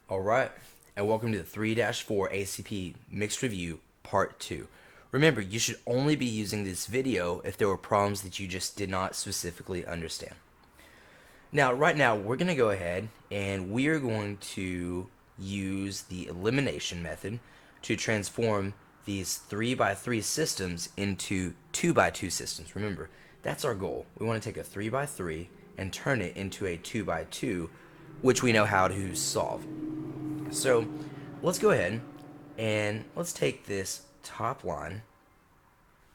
Alright, and welcome to the 3-4 ACP Mixed Review Part 2. Remember, you should only be using this video if there were problems that you just did not specifically understand. Now, right now, we're going to go ahead and we are going to use the elimination method to transform these 3x3 systems into 2x2 systems. Remember, that's our goal. We want to take a 3x3 and turn it into a 2x2, which we know how to solve. So let's go ahead and let's take this top line,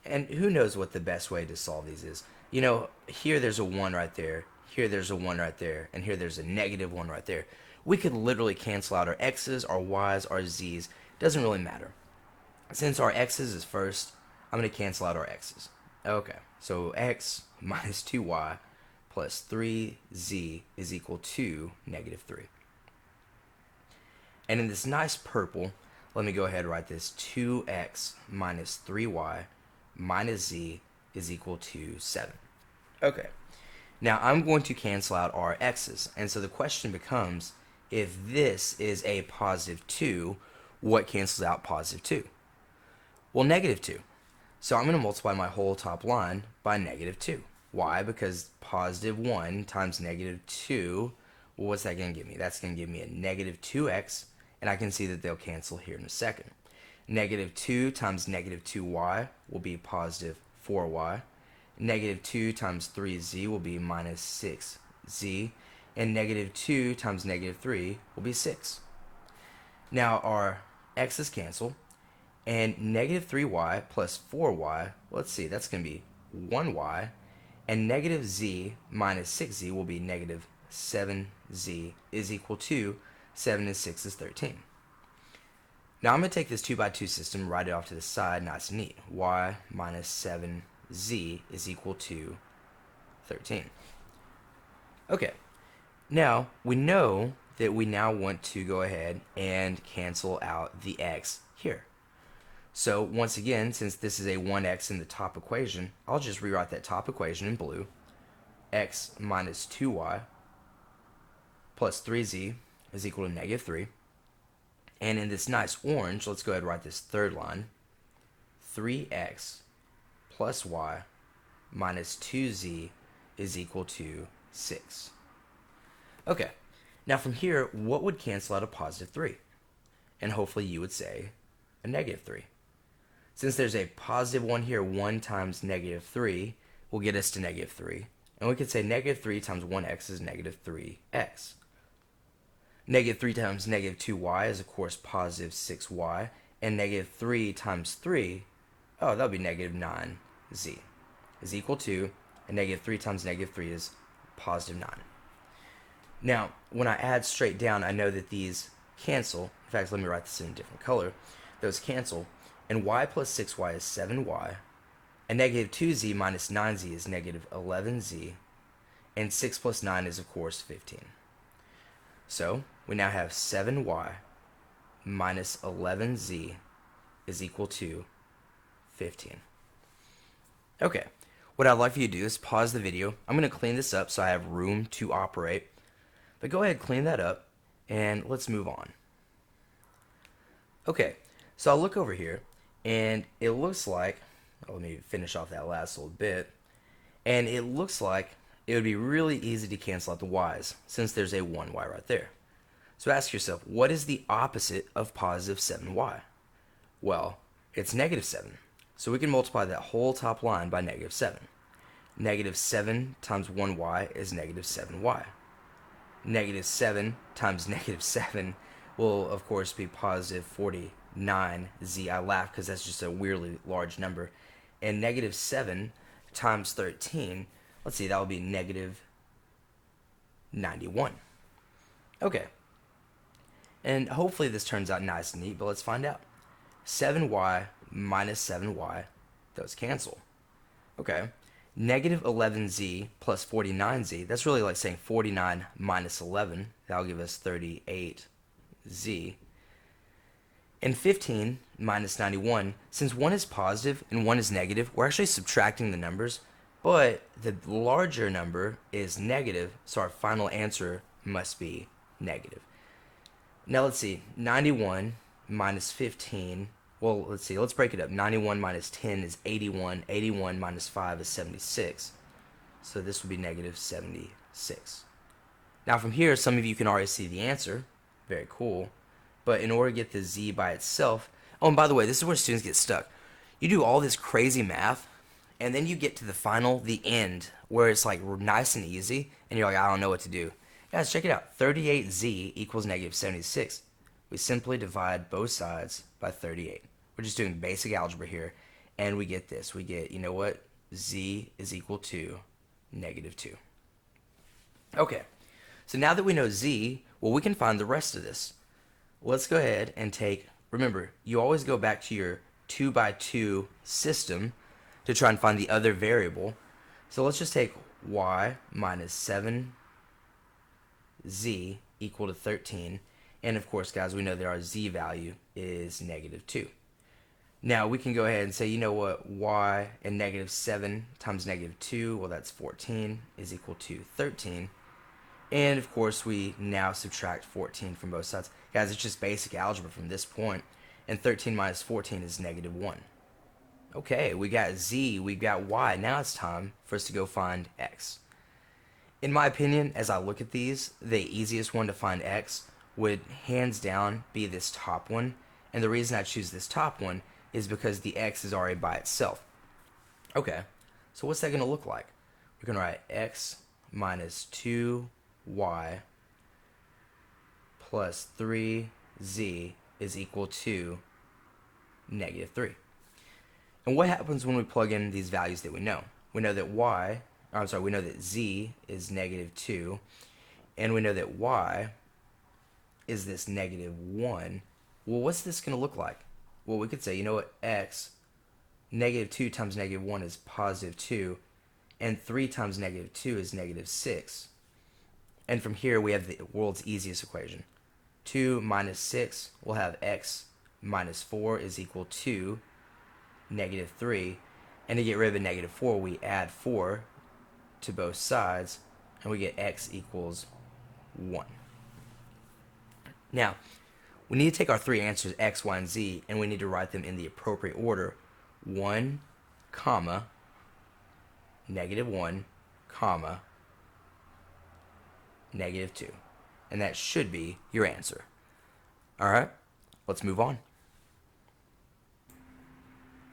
and who knows what the best way to solve these is. You know, here there's a 1 right there, here there's a 1 right there, and here there's a negative 1 right there. We could literally cancel out our x's, our y's, our z's. Doesn't really matter. Since our x's is first, I'm going to cancel out our x's. Okay, so x minus 2y plus 3z is equal to negative 3. And in this nice purple, let me go ahead and write this 2x minus 3y minus z is equal to 7. Okay, now I'm going to cancel out our x's. And so the question becomes, if this is a positive 2, what cancels out positive 2? Well, negative 2. So I'm going to multiply my whole top line by negative 2. Why? Because positive 1 times negative 2, well, what's that going to give me? That's going to give me a negative 2x. And I can see that they'll cancel here in a second. Negative 2 times negative 2y will be positive 4y. Negative 2 times 3z will be minus 6z. And negative 2 times negative 3 will be 6. Now our x's cancel. And negative 3y plus 4y, let's see, that's going to be 1y. And negative z minus 6z will be negative 7z is equal to 7 and 6 is 13. Now I'm going to take this 2x2 system, write it off to the side, nice and neat. Y minus 7z is equal to 13. Okay, now we know that we now want to go ahead and cancel out the x here. So once again, since this is a 1x in the top equation, I'll just rewrite that top equation in blue. X minus 2y plus 3z is equal to negative 3. And in this nice orange, let's go ahead and write this third line. 3x plus y minus 2z is equal to 6. Okay, now from here, what would cancel out a positive 3? And hopefully you would say a negative 3. Since there's a positive 1 here, 1 times negative 3 will get us to negative 3. And we could say negative 3 times 1x is negative 3x. Negative 3 times negative 2y is, of course, positive 6y. And negative 3 times 3, oh, that would be negative 9z, is equal to, and negative 3 times negative 3 is positive 9. Now, when I add straight down, I know that these cancel. In fact, let me write this in a different color. Those cancel. And y plus 6y is 7y. And negative 2z minus 9z is negative 11z. And 6 plus 9 is, of course, 15. So we now have 7y minus 11z is equal to 15. Okay, what I'd like for you to do is pause the video. I'm going to clean this up so I have room to operate. But go ahead, clean that up, and let's move on. Okay, so I'll look over here, and it looks like, let me finish off that last little bit, and it looks like it would be really easy to cancel out the y's since there's a 1y right there. So ask yourself, what is the opposite of positive 7y? Well, it's negative 7. So we can multiply that whole top line by negative 7. Negative 7 times 1y is negative 7y. Negative 7 times negative 7 will, of course, be positive 49z. I laugh because that's just a weirdly large number. And negative 7 times 13, let's see, that will be negative 91. Okay. And hopefully this turns out nice and neat, but let's find out. 7y minus 7y, those cancel. Okay. Negative 11z plus 49z, that's really like saying 49 minus 11. That'll give us 38z. And 15 minus 91, since one is positive and one is negative, we're actually subtracting the numbers, but the larger number is negative, so our final answer must be negative. Now let's see, 91 minus 15, well, let's see, let's break it up. 91 minus 10 is 81, 81 minus 5 is 76. So this would be negative 76. Now from here, some of you can already see the answer. Very cool. But in order to get the z by itself, oh, and by the way, this is where students get stuck. You do all this crazy math, and then you get to the final, the end, where it's like nice and easy, and you're like, I don't know what to do. Guys, check it out. 38z equals negative 76. We simply divide both sides by 38. We're just doing basic algebra here, and we get this. We get, you know what? Z is equal to negative 2. Okay, so now that we know z, well, we can find the rest of this. Let's go ahead and take, remember, you always go back to your 2 by 2 system to try and find the other variable. So let's just take y minus 7z equal to 13. And of course, guys, we know that our z value is negative 2. Now we can go ahead and say, you know what, y and negative 7 times negative 2, well, that's 14, is equal to 13. And of course, we now subtract 14 from both sides. Guys, it's just basic algebra from this point. And 13 minus 14 is negative 1. Okay, we got z, we got y. Now it's time for us to go find x. In my opinion, as I look at these, the easiest one to find x would hands down be this top one. And the reason I choose this top one is because the x is already by itself. Okay, so what's that going to look like? We're going to write x minus 2y plus 3z is equal to negative 3. And what happens when we plug in these values that we know? We know that we know that z is negative 2, and we know that y is this negative 1. Well, what's this going to look like? Well, we could say, you know what, x, negative 2 times negative 1 is positive 2, and 3 times negative 2 is negative 6. And from here, we have the world's easiest equation. 2 minus 6, we'll have x minus 4 is equal to negative 3. And to get rid of the negative 4, we add 4 to both sides, and we get x equals 1. Now, we need to take our three answers, x, y, and z, and we need to write them in the appropriate order. 1, comma, negative 1, comma, negative 2. And that should be your answer. Alright, let's move on.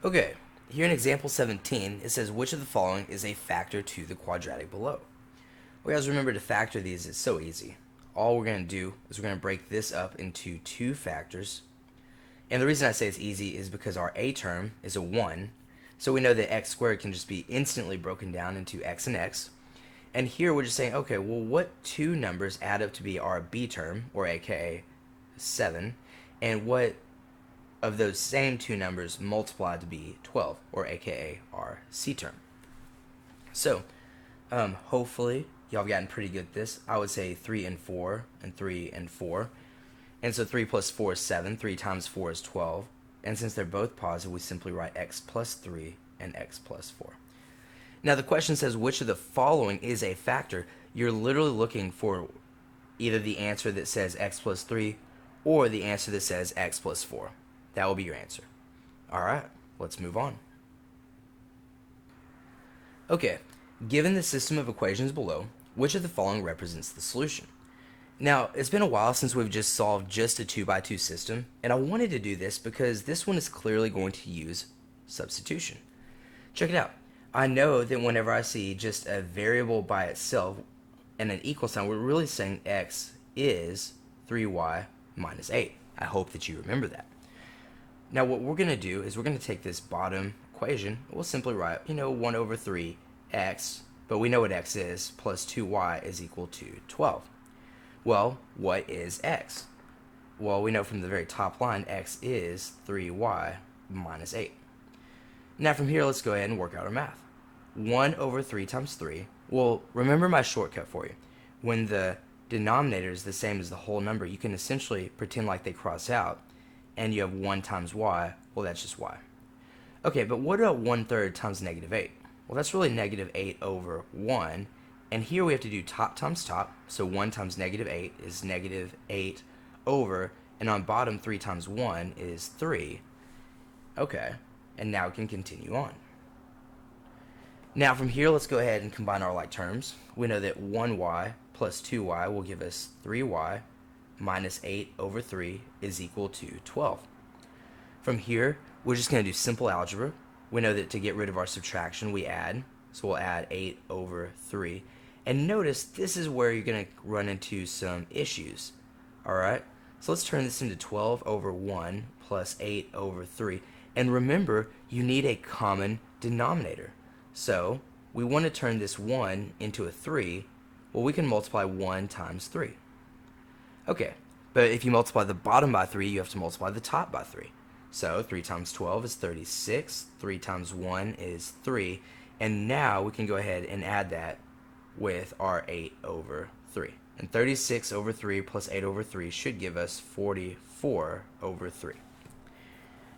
Okay, here in example 17, it says which of the following is a factor to the quadratic below. Well, guys, remember to factor these is so easy. All we're going to do is we're going to break this up into two factors. And the reason I say it's easy is because our a term is a 1. So we know that x squared can just be instantly broken down into x and x. And here we're just saying, okay, well, what two numbers add up to be our b term, or aka 7, and what of those same two numbers multiply to be 12, or aka our c term. So, hopefully, y'all have gotten pretty good at this. I would say 3 and 4, and 3 and 4. And so 3 plus 4 is 7, 3 times 4 is 12. And since they're both positive, we simply write x plus 3 and x plus 4. Now the question says which of the following is a factor. You're literally looking for either the answer that says x plus 3 or the answer that says x plus 4. That will be your answer. Alright, let's move on. Okay, given the system of equations below, which of the following represents the solution? Now, it's been a while since we've just solved just a 2x2 system, and I wanted to do this because this one is clearly going to use substitution. Check it out. I know that whenever I see just a variable by itself and an equal sign, we're really saying x is 3y minus 8. I hope that you remember that. Now what we're going to do is we're going to take this bottom equation, we'll simply write, 1 over 3 x, but we know what x is, plus 2y is equal to 12. Well, what is x? Well, we know from the very top line, x is 3y minus 8. Now from here, let's go ahead and work out our math. 1 over 3 times 3. Well, remember my shortcut for you. When the denominator is the same as the whole number, you can essentially pretend like they cross out, and you have 1 times y. Well, that's just y. Okay, but what about 1/3 times negative 8? Well, that's really negative 8 over 1. And here we have to do top times top. So 1 times negative 8 is negative 8 over, and on bottom 3 times 1 is 3. Okay, and now we can continue on. Now from here, let's go ahead and combine our like terms. We know that 1y plus 2y will give us 3y minus 8 over 3 is equal to 12. From here, we're just going to do simple algebra. We know that to get rid of our subtraction, we add. So we'll add 8 over 3. And notice this is where you're going to run into some issues. Alright, so let's turn this into 12 over 1 plus 8 over 3. And remember, you need a common denominator. So we want to turn this 1 into a 3. Well, we can multiply 1 times 3. Okay, but if you multiply the bottom by 3, you have to multiply the top by 3. So 3 times 12 is 36. 3 times 1 is 3. And now we can go ahead and add that with our 8 over 3. And 36 over 3 plus 8 over 3 should give us 44 over 3.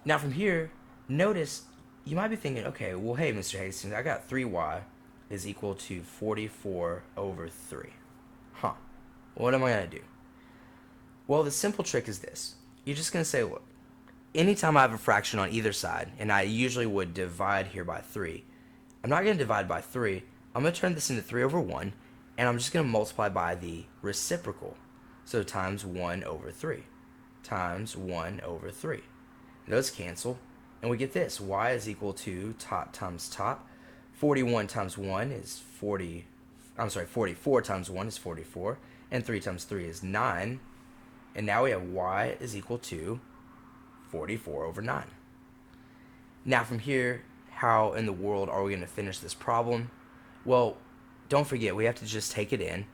Now from here, notice you might be thinking, okay, well, hey, Mr. Hastings, I got 3y is equal to 44 over 3. Huh. What am I going to do? Well, the simple trick is this. You're just going to say, look, anytime I have a fraction on either side, and I usually would divide here by 3, I'm not going to divide by 3. I'm going to turn this into 3 over 1, and I'm just going to multiply by the reciprocal. So times 1 over 3 times 1 over 3. Those cancel, and we get this. Y is equal to top times top. 41 times 1 is 40. I'm sorry, 44 times 1 is 44, and 3 times 3 is 9. And now we have y is equal to 44 over 9. Now from here, how in the world are we going to finish this problem? Well, don't forget, we have to just take it in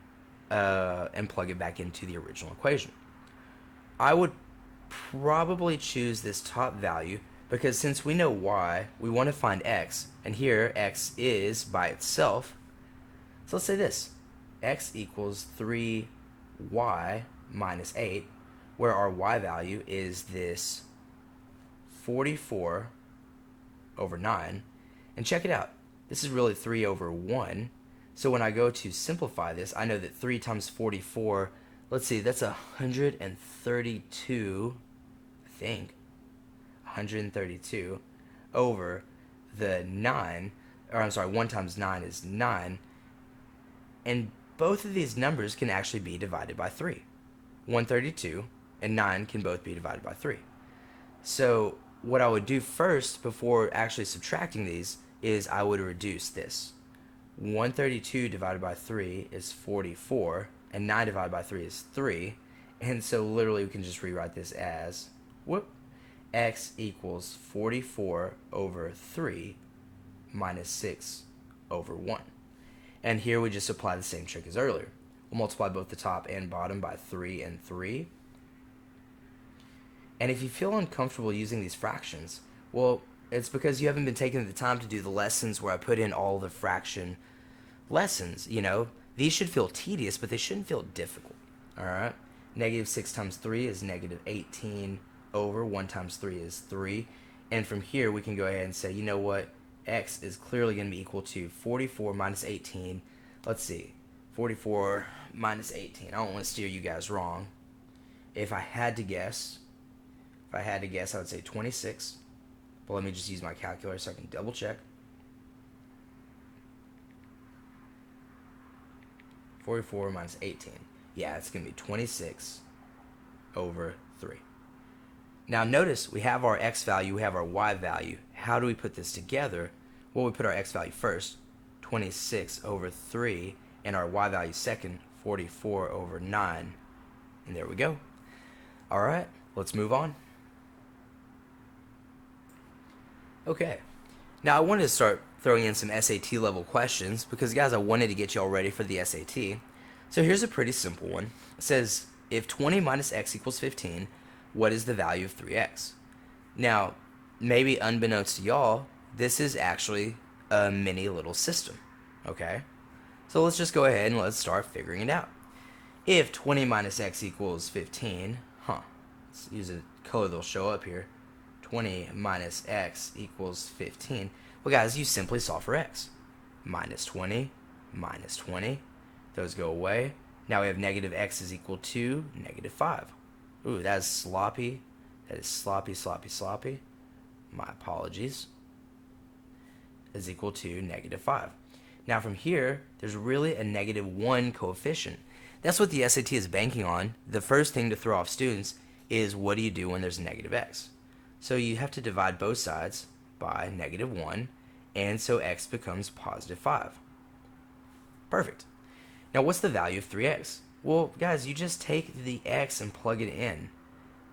and plug it back into the original equation. I would probably choose this top value because since we know y, we want to find x, and here x is by itself. So let's say this, x equals 3y minus 8, where our y value is this 44 over 9. And check it out, this is really 3 over 1. So when I go to simplify this, I know that 3 times 44, let's see, that's 132, I think, 132 over the 9, or I'm sorry, 1 times 9 is 9. And both of these numbers can actually be divided by 3. 132 and 9 can both be divided by 3. So what I would do first before actually subtracting these is I would reduce this. 132 divided by 3 is 44, and 9 divided by 3 is 3. And so literally we can just rewrite this as, x equals 44 over 3 minus 6 over 1. And here we just apply the same trick as earlier. We'll multiply both the top and bottom by 3 and 3. And if you feel uncomfortable using these fractions, well, it's because you haven't been taking the time to do the lessons where I put in all the fraction lessons. You know, these should feel tedious, but they shouldn't feel difficult. All right? Negative 6 times 3 is negative 18 over 1 times 3 is 3. And from here, we can go ahead and say, you know what? X is clearly going to be equal to 44 minus 18. Let's see. 44 minus 18. I don't want to steer you guys wrong. If I had to guess, I would say 26. But let me just use my calculator so I can double check. 44 minus 18. Yeah, it's going to be 26 over 3. Now notice we have our x value, we have our y value. How do we put this together? Well, we put our x value first, 26 over 3, and our y value second, 44 over 9. And there we go. All right, let's move on. Okay, now I wanted to start throwing in some SAT level questions because, guys, I wanted to get you all ready for the SAT. So here's a pretty simple one. It says, if 20 minus x equals 15, what is the value of 3x? Now, maybe unbeknownst to y'all, this is actually a mini little system, okay? So let's just go ahead and let's start figuring it out. If 20 minus x equals 15, let's use a color that'll show up here. 20 minus x equals 15. Well, guys, you simply solve for x. Minus 20, minus 20. Those go away. Now we have negative x is equal to negative 5. Ooh, that is sloppy. That is sloppy, sloppy, sloppy. My apologies. Is equal to -5. Now from here, there's really a -1 coefficient. That's what the SAT is banking on. The first thing to throw off students is what do you do when there's a -x? So you have to divide both sides by -1, and so x becomes +5. Perfect. Now what's the value of 3x? Well, guys, you just take the x and plug it in.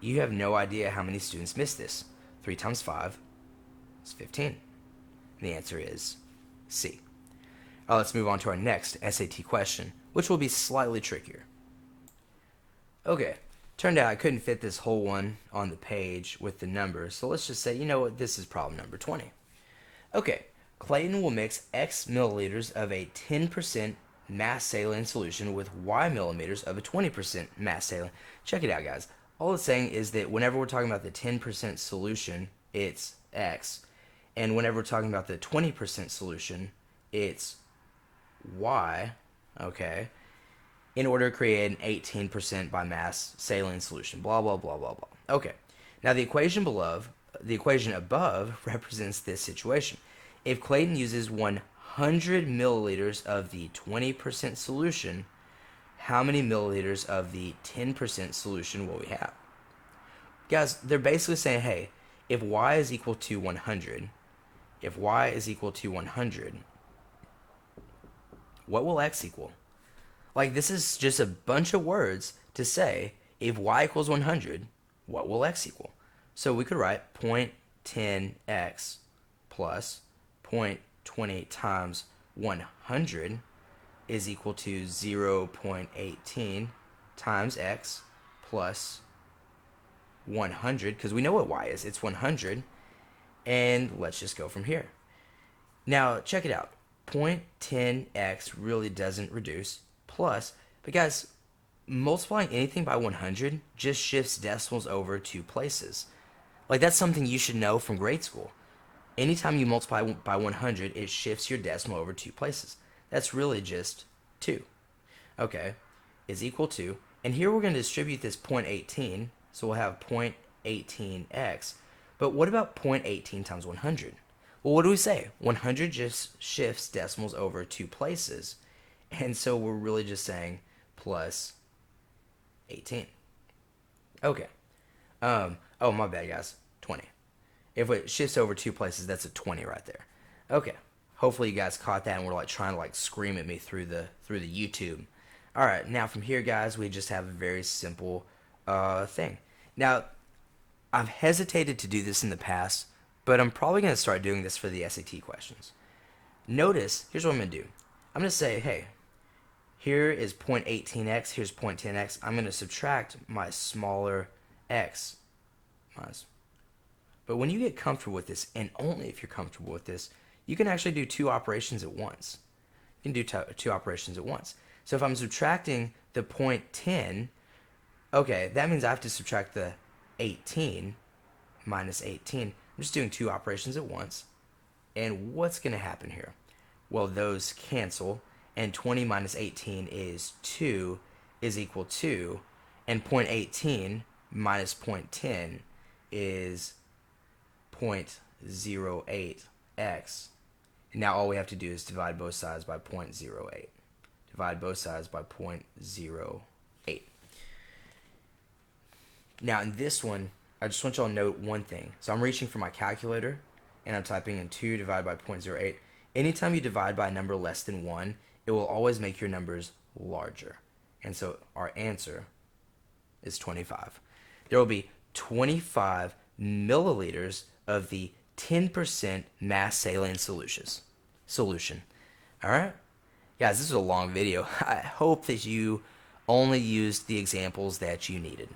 You have no idea how many students miss this. 3 times 5 is 15. And the answer is C. All right, let's move on to our next SAT question, which will be slightly trickier. Okay, turned out I couldn't fit this whole one on the page with the numbers, so let's just say, you know what, this is problem number 20. Okay, Clayton will mix X milliliters of a 10% mass saline solution with Y millimeters of a 20% mass saline. Check it out, guys. All it's saying is that whenever we're talking about the 10% solution, it's X. And whenever we're talking about the 20% solution, it's Y, okay, in order to create an 18% by mass saline solution, blah, blah, blah, blah, blah. Okay, now the equation above represents this situation. If Clayton uses 100 milliliters of the 20% solution, how many milliliters of the 10% solution will we have? Guys, they're basically saying, hey, if Y is equal to 100, what will X equal? Like, this is just a bunch of words to say, if Y equals 100, what will X equal? So we could write 0.10x plus 0.20 times 100 is equal to 0.18 times X plus 100, because we know what Y is. It's 100. And let's just go from here. Now, check it out. 0.10x really doesn't reduce. Plus, but guys, multiplying anything by 100 just shifts decimals over 2 places. Like, that's something you should know from grade school. Anytime you multiply by 100, it shifts your decimal over 2 places. That's really just 2. Okay, is equal to, and here we're going to distribute this 0.18, so we'll have 0.18x. But what about 0.18 times 100? Well, what do we say? 100 just shifts decimals over 2 places. And so we're really just saying plus 18. Okay. Oh, my bad, guys. 20. If it shifts over 2 places, that's a 20 right there. Okay. Hopefully you guys caught that and were like trying to like scream at me through the YouTube. All right. Now from here, guys, we just have a very simple thing. Now, I've hesitated to do this in the past, but I'm probably going to start doing this for the SAT questions. Notice, here's what I'm going to do. I'm going to say, hey, here is 0.18x, here's 0.10x. I'm going to subtract my smaller x. But when you get comfortable with this, and only if you're comfortable with this, you can actually do 2 operations at once. You can do 2 operations at once. So if I'm subtracting the 0.10, okay, that means I have to subtract the 18 minus 18. I'm just doing 2 operations at once. And what's going to happen here? Well, those cancel, and 20 minus 18 is 2 is equal to, and 0.18 minus 0.10 is 0.08x. And now all we have to do is divide both sides by 0.08. Divide both sides by 0.08. Now in this one, I just want y'all to note one thing. So I'm reaching for my calculator, and I'm typing in 2 divided by 0.08. Anytime you divide by a number less than 1, it will always make your numbers larger. And so our answer is 25. There will be 25 milliliters of the 10% mass saline solution. All right? Guys, this is a long video. I hope that you only used the examples that you needed.